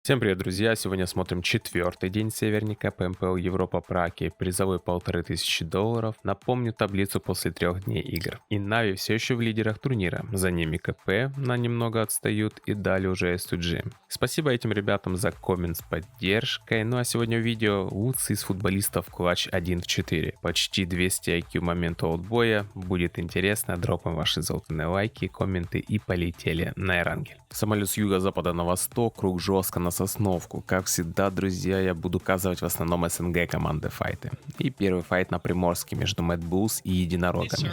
Всем привет, друзья! Сегодня смотрим четвертый день Северника по МПЛ Европа Праги, призовой $1500. Напомню таблицу после 3 дней игр. И Нави все еще в лидерах турнира, за ними КП на немного отстают и далее уже S2G. Спасибо этим ребятам за коммент с поддержкой. Ну а сегодня в видео лучшие из футболистов КЛАТЧ 1в4. Почти 200 IQ момента олдбоя. Будет интересно, дропаем ваши золотые лайки, комменты и полетели на Эрангель. Самолет с юго-запада на восток, круг жестко на Сосновку. Как всегда, друзья, я буду указывать в основном СНГ команды файты. И первый файт на Приморске между Mad Bulls и Единорогами.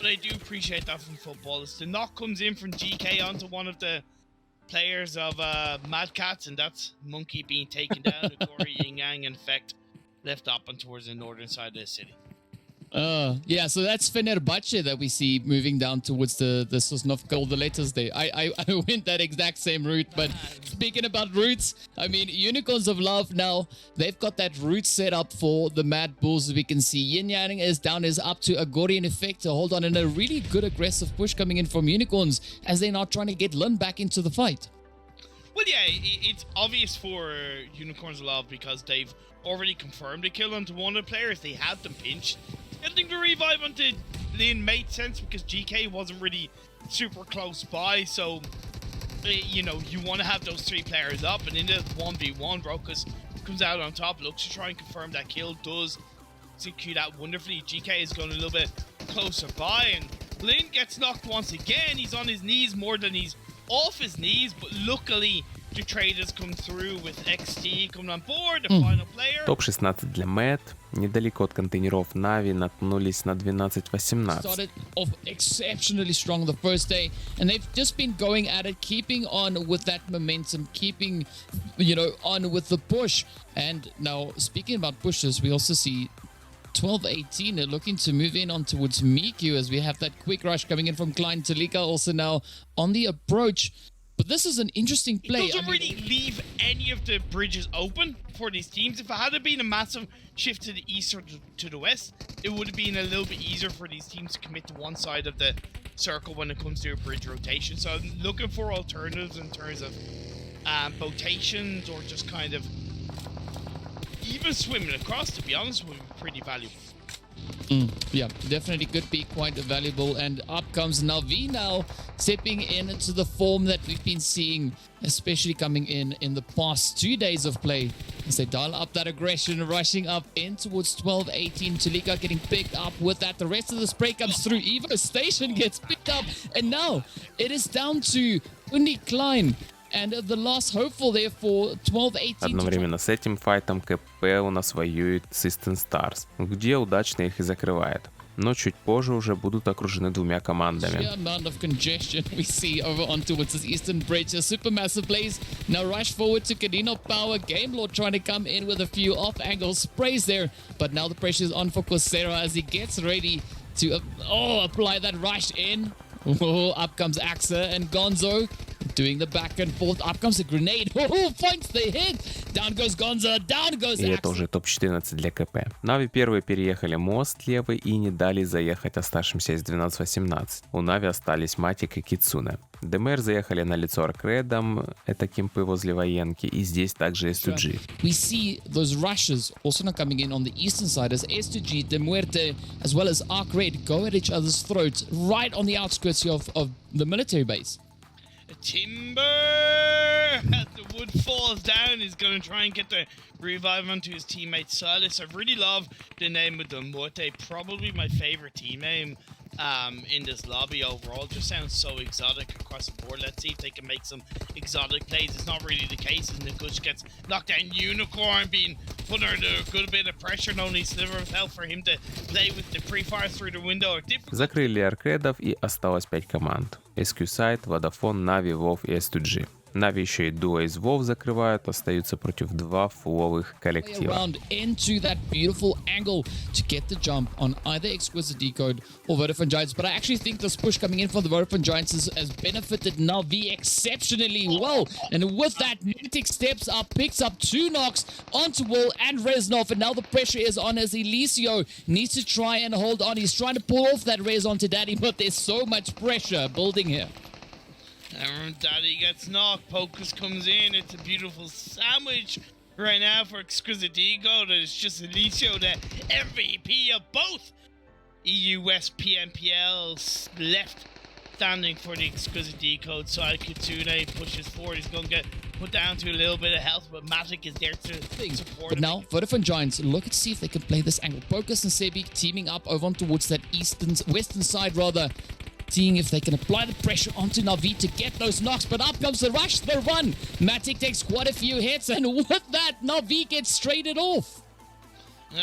But I do appreciate that from football. As the knock comes in from GK onto one of the players of Mad Cats, and that's Monkey being taken down, Agori, Yin Yang, and Effect left up and towards the northern side of the city. Yeah, so that's Fenerbahce that we see moving down towards the Sosnovka or the letters there. I went that exact same route, but speaking about routes, I mean, Unicorns of Love now, they've got that route set up for the Mad Bulls, as we can see. Yin Yang is down, is up to Agori and Effect to hold on, and a really good aggressive push coming in from Unicorns as they're now trying to get Lun back into the fight. Well, yeah, it's obvious for Unicorns of Love because they've already confirmed a kill onto one of the players. They had them pinched. Getting the revive onto Lin made sense because GK wasn't really super close by, so you know, you want to have those 3 players up, and in the 1v1, Rokas comes out on top, looks to try and confirm that kill, does execute that wonderfully. GK is going a little bit closer by, and Lin gets knocked once again. He's on his knees more than he's off his knees, but luckily the traders come through with XT coming on board, the final player. Топ-16 для Мэт. Недалеко от контейнеров Нави наткнулись на 12-18. Started off exceptionally strong the first day, and they've just been going at it, keeping on with that momentum, keeping, you know, on with the push. And now, speaking about pushes, we also see 12-18, they're looking to move in on towards Miku as we have that quick rush coming in from Klein Talika also now on the approach. But this is an interesting play. It doesn't really leave any of the bridges open for these teams. If it had been a massive shift to the east or to the west, it would have been a little bit easier for these teams to commit to one side of the circle when it comes to a bridge rotation. So I'm looking for alternatives in terms of rotations or just kind of even swimming across, to be honest, would be pretty valuable. Yeah, definitely could be quite valuable. And up comes Navi now, stepping into the form that we've been seeing, especially coming in the past 2 days of play. As they dial up that aggression, rushing up in towards 12-18. Talika getting picked up with that. The rest of the spray comes through. Evo Station gets picked up. And now it is down to Uni Klein. And the last hopeful there for 12-18. Одновременно с этим файтом КП у нас воюет с Eastern Stars, где удачно их и закрывает. Но чуть позже уже будут окружены 2 командами. The amount of congestion we see over on towards this eastern bridge. A supermassive blaze now rush forward to konina power. Game Lord trying to come in with a few off-angle sprays there. But now the pressure is on for Coursera as he gets ready to apply that rush in. Up comes Axa and Gonzo doing the back and forth. Up comes a grenade. Finds the hit. Down goes Gonzo. Down goes Axa. И это уже топ-14 для КП. Нави первые переехали мост левый и не дали заехать оставшимся из 12-18. У Нави остались Матик и Кицуне. ДМР заехали на лицо аркредом, это кемпы возле военки, и здесь также S2G. We see those rushes also now coming in on the eastern side as S2G, De Muerte, as well as Arc Red go at each other's throats right on the outskirts of the military base. Timber! As the wood falls down, he's going to try and get the revive onto his teammate Silas. I really love the name of the Muerte, probably my favorite team name in this lobby overall. Just sounds so exotic across the board. Let's see if they can make some exotic plays. It's not really the case, and Nikush gets knocked down. Unicorn being put under a good bit of pressure, and only sliver of health for him to play with the pre-fire through the window. Закрыли аркредов и осталось 5 команд. SQ Site, Vodafone, Navi, WoW и S2G. Нави еще и дуо из WoW закрывают, остаются против два фуловых коллектива. Around into that beautiful angle to get the jump on either Exquisite Decode or Vodafone Giants. But I actually think this push coming in from the Vodafone Giants has benefited Navi exceptionally well. And with that, Niantic steps up, picks up 2 knocks onto Will and Reznov. And now the pressure is on as Elisio needs to try and hold on. He's trying to pull off that res onto Daddy, but there's so much pressure building here. And Daddy gets knocked. Pocus comes in. It's a beautiful sandwich right now for Exquisite Decode. It's just Elisio, the MVP of both EU West PNPLs, left standing for the Exquisite Decode side. Kitsune pushes forward. He's going to get put down to a little bit of health, but Matic is there to support him. But now, Vodafone Giants look to see if they can play this angle. Pocus and Sebi teaming up over on towards that western side rather. Seeing if they can apply the pressure onto Navi to get those knocks, but up comes the rush, the run. Matic takes quite a few hits, and with that, Navi gets traded off.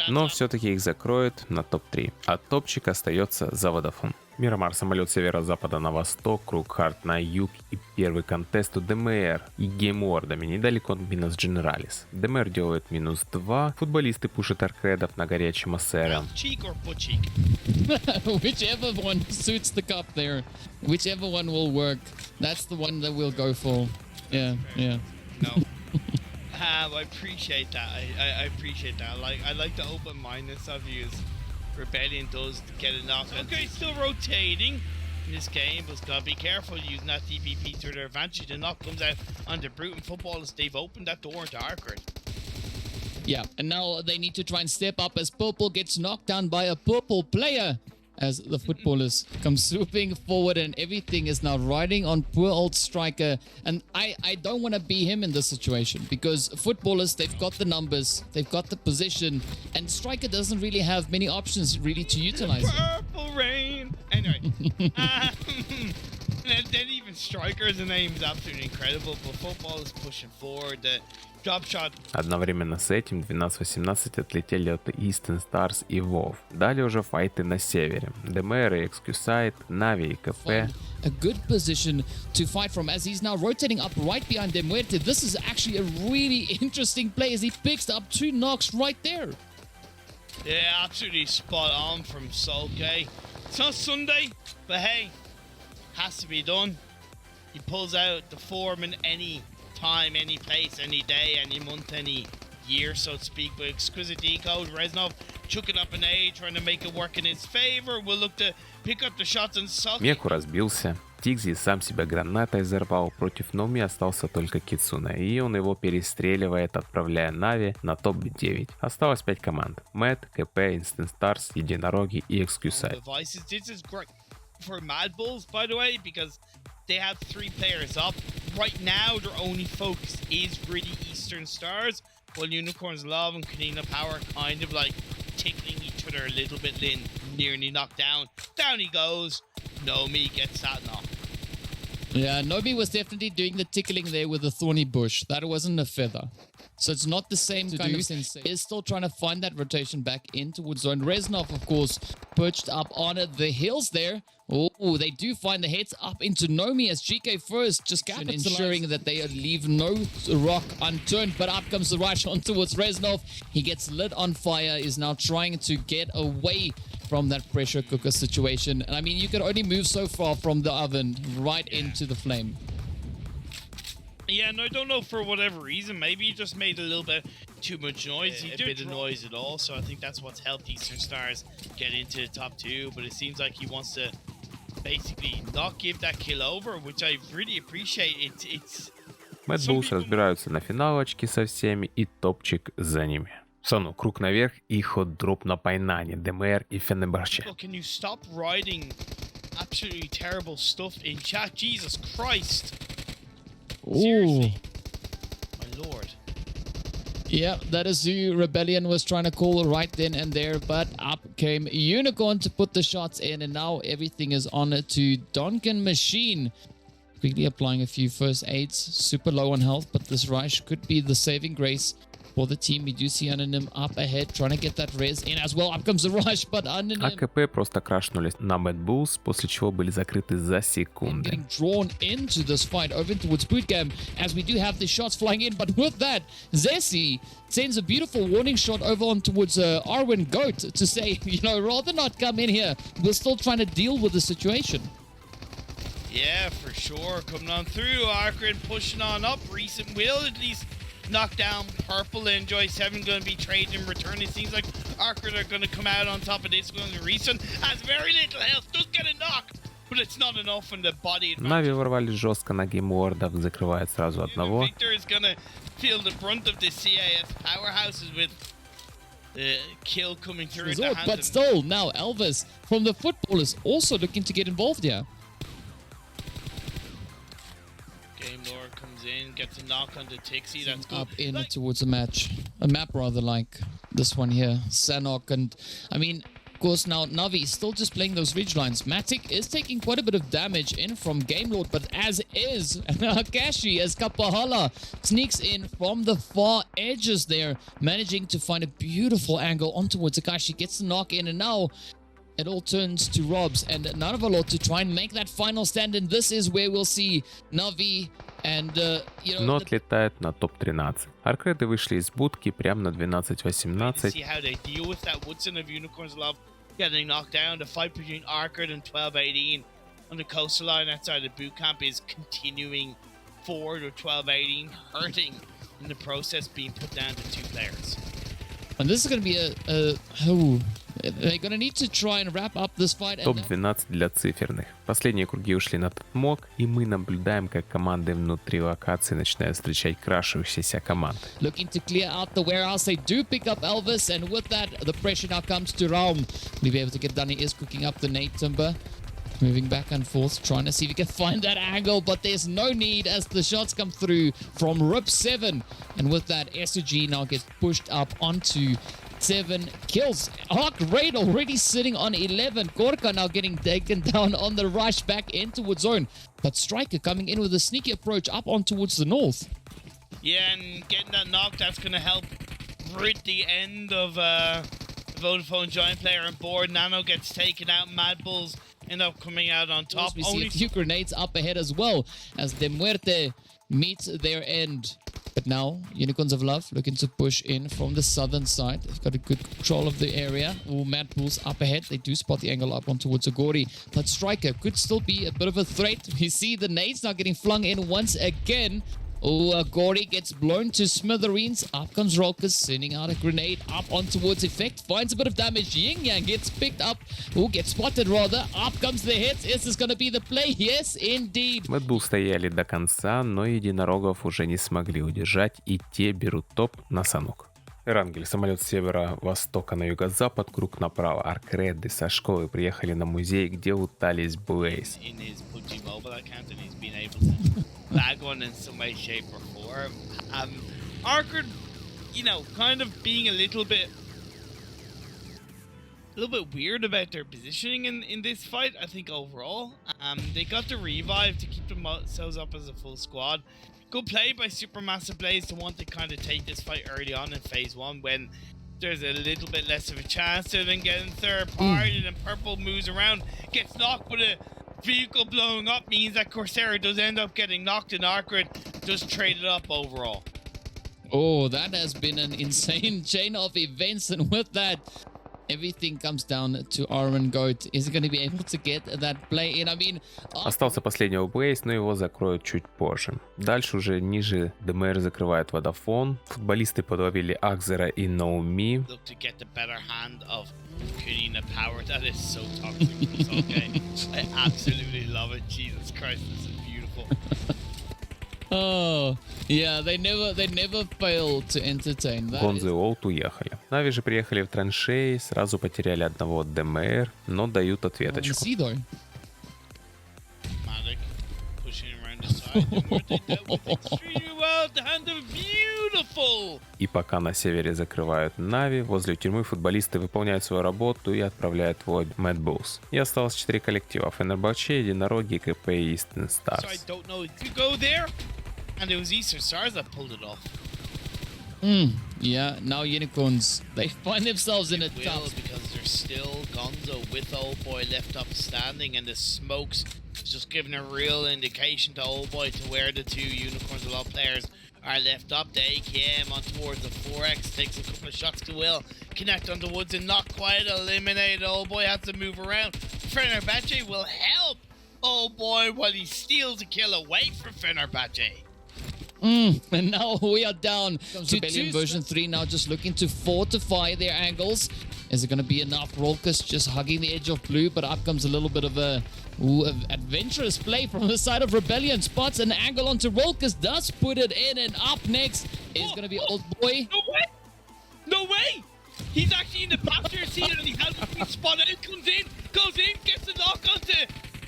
Но все-таки их закроют на топ-3, а топчик остается за Vodafone. Мирамар, самолет северо-запада на восток, круг хард на юг и первый контест у ДМР и геймвордами недалеко от минус Дженералис. ДМР делает -2, футболисты пушат аркедов на горячем СРМ. Whichever one suits the cup there, whichever one will work, that's the one that we'll go for. Yeah. No. I appreciate that. I appreciate that. I like the open-mindedness of you. Rebellion does get a knock. Okay, still rotating in this game, but gotta be careful using that DPP to their advantage. The knock comes out on the Bruton footballers. They've opened that door into Arcade. Yeah, and now they need to try and step up as Purple gets knocked down by a Purple player. As the footballers come swooping forward and everything is now riding on poor old Striker. And I don't want to be him in this situation because footballers, they've got the numbers, they've got the position, and Striker doesn't really have many options really to utilize it. Purple rain! Anyway, then even Striker's name is absolutely incredible, but football is pushing forward. The drop shot. Одновременно с этим 12-18 отлетели от Eastern Stars и WoW. Далее уже файты на севере. ДМР и Excusite, Navi и КП. A good position to fight from as he's now rotating up right behind Demuerte. This is actually a really interesting play as he picks up 2 knocks right there. Yeah, absolutely spot on from Solke. It's not Sunday, but hey, has to be done. He pulls out the form in any time, any place, any day, any month, any year, so to speak. But Exquisite Decode, Reznov chucking up an A, trying to make it work in his favor. We'll look to pick up the shots and suck. Меку разбился. Тигзи сам себя гранатой взорвал. Против Номи остался только Кицуна, и он его перестреливает, отправляя Нави на топ-9. Осталось 5 команд. Мэт, КП, Instant Stars, Единороги и Excusite. This is great for Mad Bulls, by the way, because they have 3 players up. Right now, their only focus is really Eastern Stars, while Unicorns Love and Konina Power kind of like tickling each other a little bit. Lin nearly knocked down. Down he goes. Nomi gets that knock. Yeah, Nomi was definitely doing the tickling there with the thorny bush. That wasn't a feather. So it's not the same kind of sensation. He's still trying to find that rotation back in towards zone. Reznov, of course, perched up on the hills there. Oh, they do find the heads up into Nomi as GK first, just ensuring that they leave no rock unturned. But up comes the rush on towards Reznov. He gets lit on fire, is now trying to get away from that pressure cooker situation. And I mean, you can only move so far from the oven right into the flame. Yeah, and I don't know, for whatever reason, maybe he just made a little bit too much noise. He did a bit of noise at all, so I think that's what's helped Eastern Stars get into the top 2. But it seems like he wants to basically not give that kill over, which I really appreciate. It's Mad Bulls разбираются на финалочке со всеми, и топчик за ними. Санук, круг наверх и хот-дроп на Пайнане, ДМР и Фенебарче. Can you stop writing absolutely terrible stuff in chat? Jesus Christ. Seriously. My lord. Yeah, that is who Rebellion was trying to call right then and there, but up came Unicorn to put the shots in, and now everything is on to Donkin Machine. Quickly applying a few first aids, super low on health, but this rush could be the saving grace for the team. We do see Anonym up ahead, trying to get that res in as well. Up comes the rush, but Anonym АКП просто крашнули на Mad после чего были закрыты за секунды. getting drawn into this fight over towards Bootcamp as we do have the shots flying in. But with that, Zessi sends a beautiful warning shot over on towards Arwen Goat to say, you know, rather not come in here. We're still trying to deal with the situation. Yeah, for sure. Coming on through. Arkrid pushing on up. Recent will at least knock down Purple. Enjoy 7 going to be traded in return. It seems like Arkrid are going to come out on top of this one. Recent has very little health. Does get a knock, but it's not enough in the body. Нави ворвались жестко на геймвордов, закрывает сразу одного. Victor is going to feel the brunt of the CAS powerhouses with the kill coming through. But still, now Elvis from the football is also looking to get involved here. Game Lord comes in, gets a knock on the Tixie. That's good. Up in towards a map rather like this one here, Sanok, and I mean, of course now Navi still just playing those ridge lines. Matic is taking quite a bit of damage in from Game Lord, but as is Akashi as Kapahala sneaks in from the far edges there, managing to find a beautiful angle on towards Akashi, gets the knock in, and now it all turns to Robs and Narvalot to try and make that final stand, and this is where we'll see Navi and, you know... Но отлетает на топ-13. Аркреды вышли из будки прямо на 12-18. See how they deal with that. Woodson of Unicorns Love getting knocked down. The fight between Arkred and 12-18 on the coastal line outside the boot camp is continuing forward with 12-18 hurting in the process, being put down to 2 players. And this is going to be they're going to need to try and wrap up this fight. Топ-12 для циферных. Последние круги ушли на тотмок, и мы наблюдаем, как команды внутри локации начинают встречать крашивающиеся команды. Looking to clear out the warehouse, they do pick up Elvis, and with that, the pressure now comes to Raum. Will he be able to get done? He is cooking up the nade timber. Moving back and forth, trying to see if he can find that angle, but there's no need as the shots come through from Rip 7. And with that, SOG now gets pushed up onto 7 kills. Arc Raid already sitting on 11. Gorka now getting taken down on the rush back in towards zone. But Striker coming in with a sneaky approach up on towards the north. Yeah, and getting that knock, that's going to help rid the end of Vodafone Giant player on board. Nano gets taken out. Mad Bulls end up coming out on top. We see a few grenades up ahead as well as De Muerte meets their end. But now, Unicorns of Love looking to push in from the southern side. They've got a good control of the area. Oh, Mad Bulls up ahead. They do spot the angle up on towards Agori. But Striker could still be a bit of a threat. We see the nades now getting flung in once again. Oh, Agori gets blown to smithereens. Up comes Rolkus, sending out a grenade up on towards Effect. Finds a bit of damage. Yin Yang gets picked up. Oh, gets spotted rather. Up comes the hit. Is this going to be the play? Yes, indeed. Mad Bull стояли до конца, но единорогов уже не смогли удержать, и те берут топ на Санук. Эрангель, самолет с северо-востока на юго-запад, круг направо. Аркреды со школы приехали на музей, где лутались Блейз. PUBG mobile account, and he's been able to bag one in some way, shape, or form. Arkard, you know, kind of being a little bit weird about their positioning in this fight. I think overall, they got the revive to keep themselves up as a full squad. Good play by Supermassive Blaze to want to kind of take this fight early on in phase 1 when there's a little bit less of a chance to then getting third party. And then Purple moves around, gets knocked with a vehicle blowing up, means that Corsair does end up getting knocked, and Arkard does trade it up overall. Oh, that has been an insane chain of events, and with that, everything comes down to Arwen Goat. Is he going to be able to get that play in? I mean... Остался последний Блейз, но его закроют чуть позже. Дальше уже ниже ДМР закрывает Водафон. Футболисты подловили Акзера и Наоми. Look to get the better hand of konina power. That is so toxic. It's okay. I absolutely love it. Jesus Christ, this is beautiful. Oh, yeah, they never fail to entertain. gonzo и Олд уехали. Нави же приехали в траншеи, сразу потеряли одного от ДМР, но дают ответочку. И пока на севере закрывают Нави, возле тюрьмы футболисты выполняют свою работу и отправляют в лобби Mad Bulls. И осталось 4 коллектива: Фенербахче, Единороги, КП и Eastern Stars. Yeah, now Unicorns, they find themselves in a Will, tough... because there's still Gonzo with oldboy left up standing, and the smokes is just giving a real indication to oldboy to where the two Unicorns Love players are left up. The AKM on towards the 4X, takes a couple of shots to Will, connect on the woods and not quite eliminated. Oldboy has to move around. Fenerbahce will help oldboy while he steals a kill away from Fenerbahce. And now we are down to Rebellion version 3 now, just looking to fortify their angles. Is it going to be enough? Rolkus just hugging the edge of blue, but up comes a little bit of a adventurous play from the side of Rebellion. Spots an angle onto Rolkus, does put it in, and up next is going to be oldboy. No way! No way! He's actually in the passenger seat and he hasn't been spotted. It comes in, goes in, gets the knock onto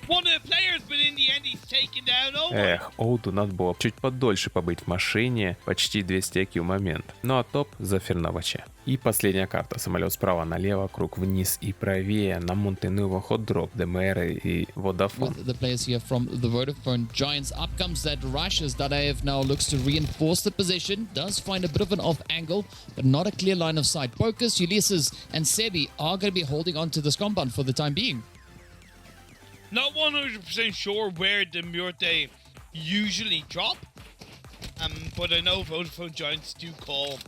one of the players, but in the end he's taken down. Oh my. Эх, Олду надо было чуть подольше побыть в машине, почти 200 IQ момент. Ну а топ за Фернавача. И последняя карта. Самолет справа налево, круг вниз и правее. На Монтенуево хот-дроп, ДМР и Vodafone. With the players here from the Vodafone Giants. Up comes that rush as Dadaev now looks to reinforce the position. Does find a bit of an off angle, but not a clear line of sight. Focus, Ulysses and Sebi are going to be holding on to this compound for the time being. Not 100% sure where the Murte usually drop, but I know Vodafone Giants do call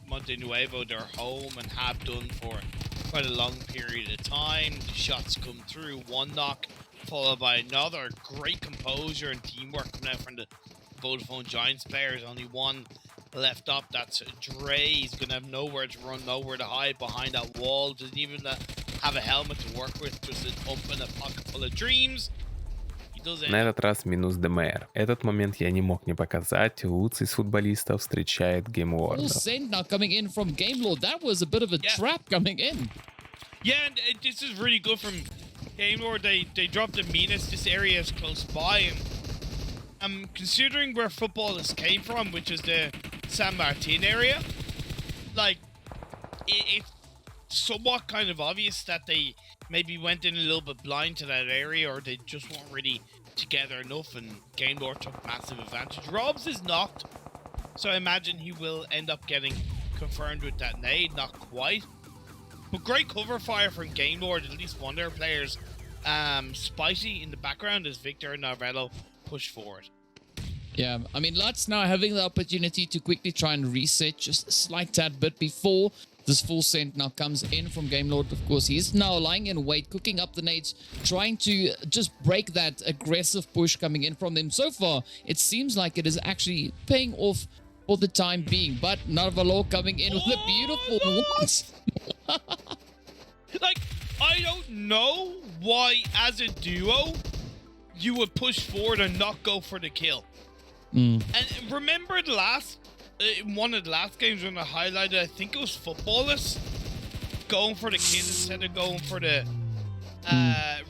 Monte Nuevo their home and have done for quite a long period of time. The shots come through, one knock followed by another. Great composure and teamwork coming out from the Vodafone Giants players. Only one left up, that's Dre. He's going to have nowhere to run, nowhere to hide behind that wall. Doesn't even have a helmet to work with, just a pump and a pocket full of dreams. На этот раз минус ДМР. Этот момент я не мог не показать. Лучший из футболистов встречает GameLord. Full send now coming in from GameLord. That was a bit of a trap coming in. Yeah, and this is really good from GameLord. They dropped the meanest. This area is close by, and considering where footballers came from, which is the San Martin area, like it's somewhat kind of obvious that they maybe went in a little bit blind to that area, or they just weren't really together enough, and GameLord took massive advantage. Robs is knocked, so I imagine he will end up getting confirmed with that nade. Not quite, but great cover fire from GameLord. At least one of their players, Spicy in the background as Victor and Narvello push forward. Yeah, I mean, Lutz now having the opportunity to quickly try and reset just a slight tad bit before this full send now comes in from GameLord. Of course, he's now lying in wait, cooking up the nades, trying to just break that aggressive push coming in from them. So far, it seems like it is actually paying off for the time being. But Narvalo coming in with a beautiful what? Like, I don't know why, as a duo, you would push forward and not go for the kill. And remember the last, one of the last games when I highlighted, I think it was Footballers, going for the kill instead of going for the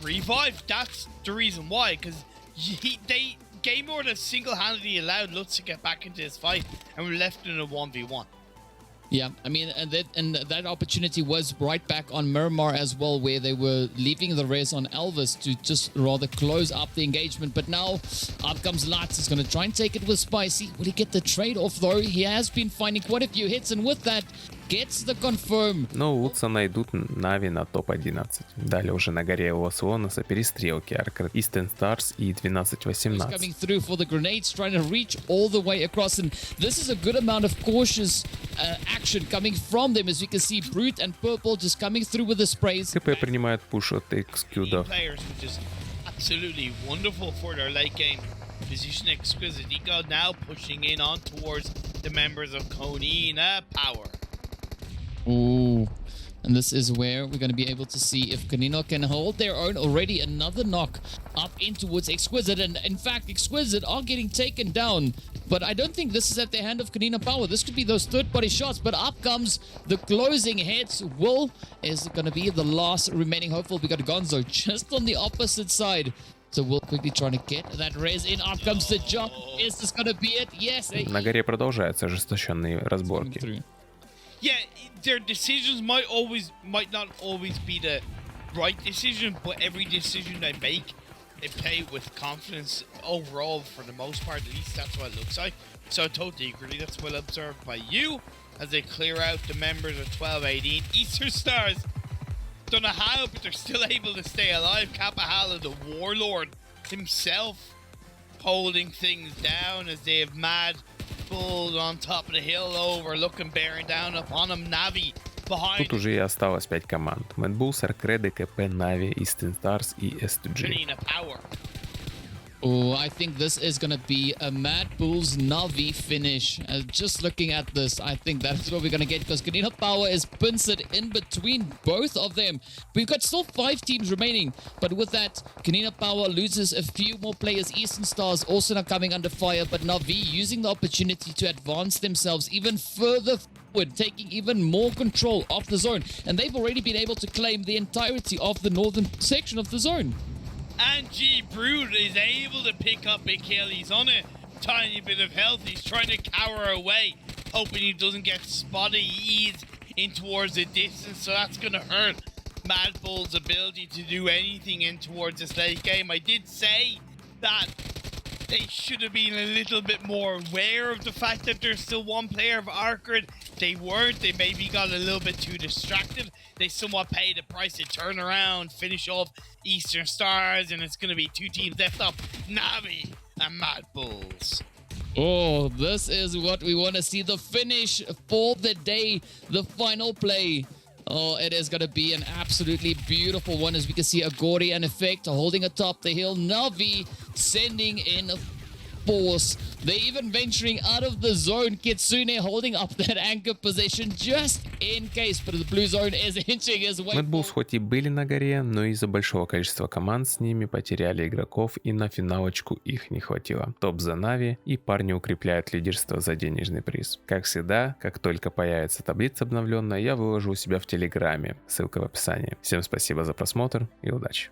revive. That's the reason why, because GameLord has single-handedly allowed Lutz to get back into this fight, and we're left in a 1v1. Yeah, I mean, and that opportunity was right back on Miramar as well, where they were leaving the res on Elvis to just rather close up the engagement. But now up comes Lutz. He's going to try and take it with Spicy. Will he get the trade-off, though? He has been finding quite a few hits, and with that, gets the confirm. Но у Лутца найдут Нави на топ-11. Далее уже на горе Лос-Лоноса перестрелки Аркад Eastern Stars и 12-18. Coming through for the grenades, trying to reach all the way across, and this is a good amount of cautious action coming from them, as we can see Brute and Purple just coming through with the sprays. КП принимает пуш от Excuda. Players, which is absolutely wonderful for their late game position. Exquisite Eco now pushing in on towards the members of Konina Power. Ooh. And this is where we're going to be able to see if Konina can hold their own. Already another knock up in towards Exquisite. And in fact, Exquisite are getting taken down. But I don't think this is at the hand of Konina Power. This could be those third-party shots. But up comes the closing hits. Will is going to be the last remaining hopeful. We got Gonzo just on the opposite side. So Will quickly trying to get that res in. Up comes the jump. Is this going to be it? Yes. На горе продолжаются ожесточенные разборки. Yeah, their decisions might not always be the right decision, but every decision they make, they play with confidence overall for the most part. At least that's what it looks like. So totally agree, that's well observed by you as they clear out the members of 12-18. Eastern Stars, don't know how, but they're still able to stay alive. Kapahala, the warlord himself, holding things down as they have Mad Bull on top of the hill overlooking, bearing down upon him. Navi behind. Тут уже и осталось 5 команд. Mad Bulls, Arcade, КП, Navi, Eastern Stars и S2G. Konina Power. Oh, I think this is going to be a Mad Bulls Navi finish. Just looking at this, I think that's what we're going to get, because Konina Power is pinched in between both of them. We've got still 5 teams remaining, but with that, Konina Power loses a few more players. Eastern Stars also now coming under fire, but Navi using the opportunity to advance themselves even further forward, taking even more control of the zone. And they've already been able to claim the entirety of the northern section of the zone. And G Brood is able to pick up a kill. He's on a tiny bit of health. He's trying to cower away, hoping he doesn't get spotted. He's in towards the distance, so that's going to hurt Mad Bull's ability to do anything in towards this late game. I did say that they should have been a little bit more aware of the fact that there's still one player of Arcade. They weren't. They maybe got a little bit too distracted. They somewhat paid the price to turn around, finish off Eastern Stars, and it's going to be 2 teams left up, Navi and Mad Bulls. Oh, this is what we want to see. The finish for the day, the final play. Oh, it is going to be an absolutely beautiful one, as we can see Agori and Effect holding atop the hill. Navi sending in a force. They're even venturing out of the zone. Kitsune holding up that anchor position just in case, but the blue zone is inching his way. Mad Bulls хоть и были на горе, но из-за большого количества команд с ними потеряли игроков, и на финалочку их не хватило. Топ за Нави, и парни укрепляют лидерство за денежный приз. Как всегда, как только появится таблица обновленная, я выложу у себя в телеграме, ссылка в описании. Всем спасибо за просмотр и удачи.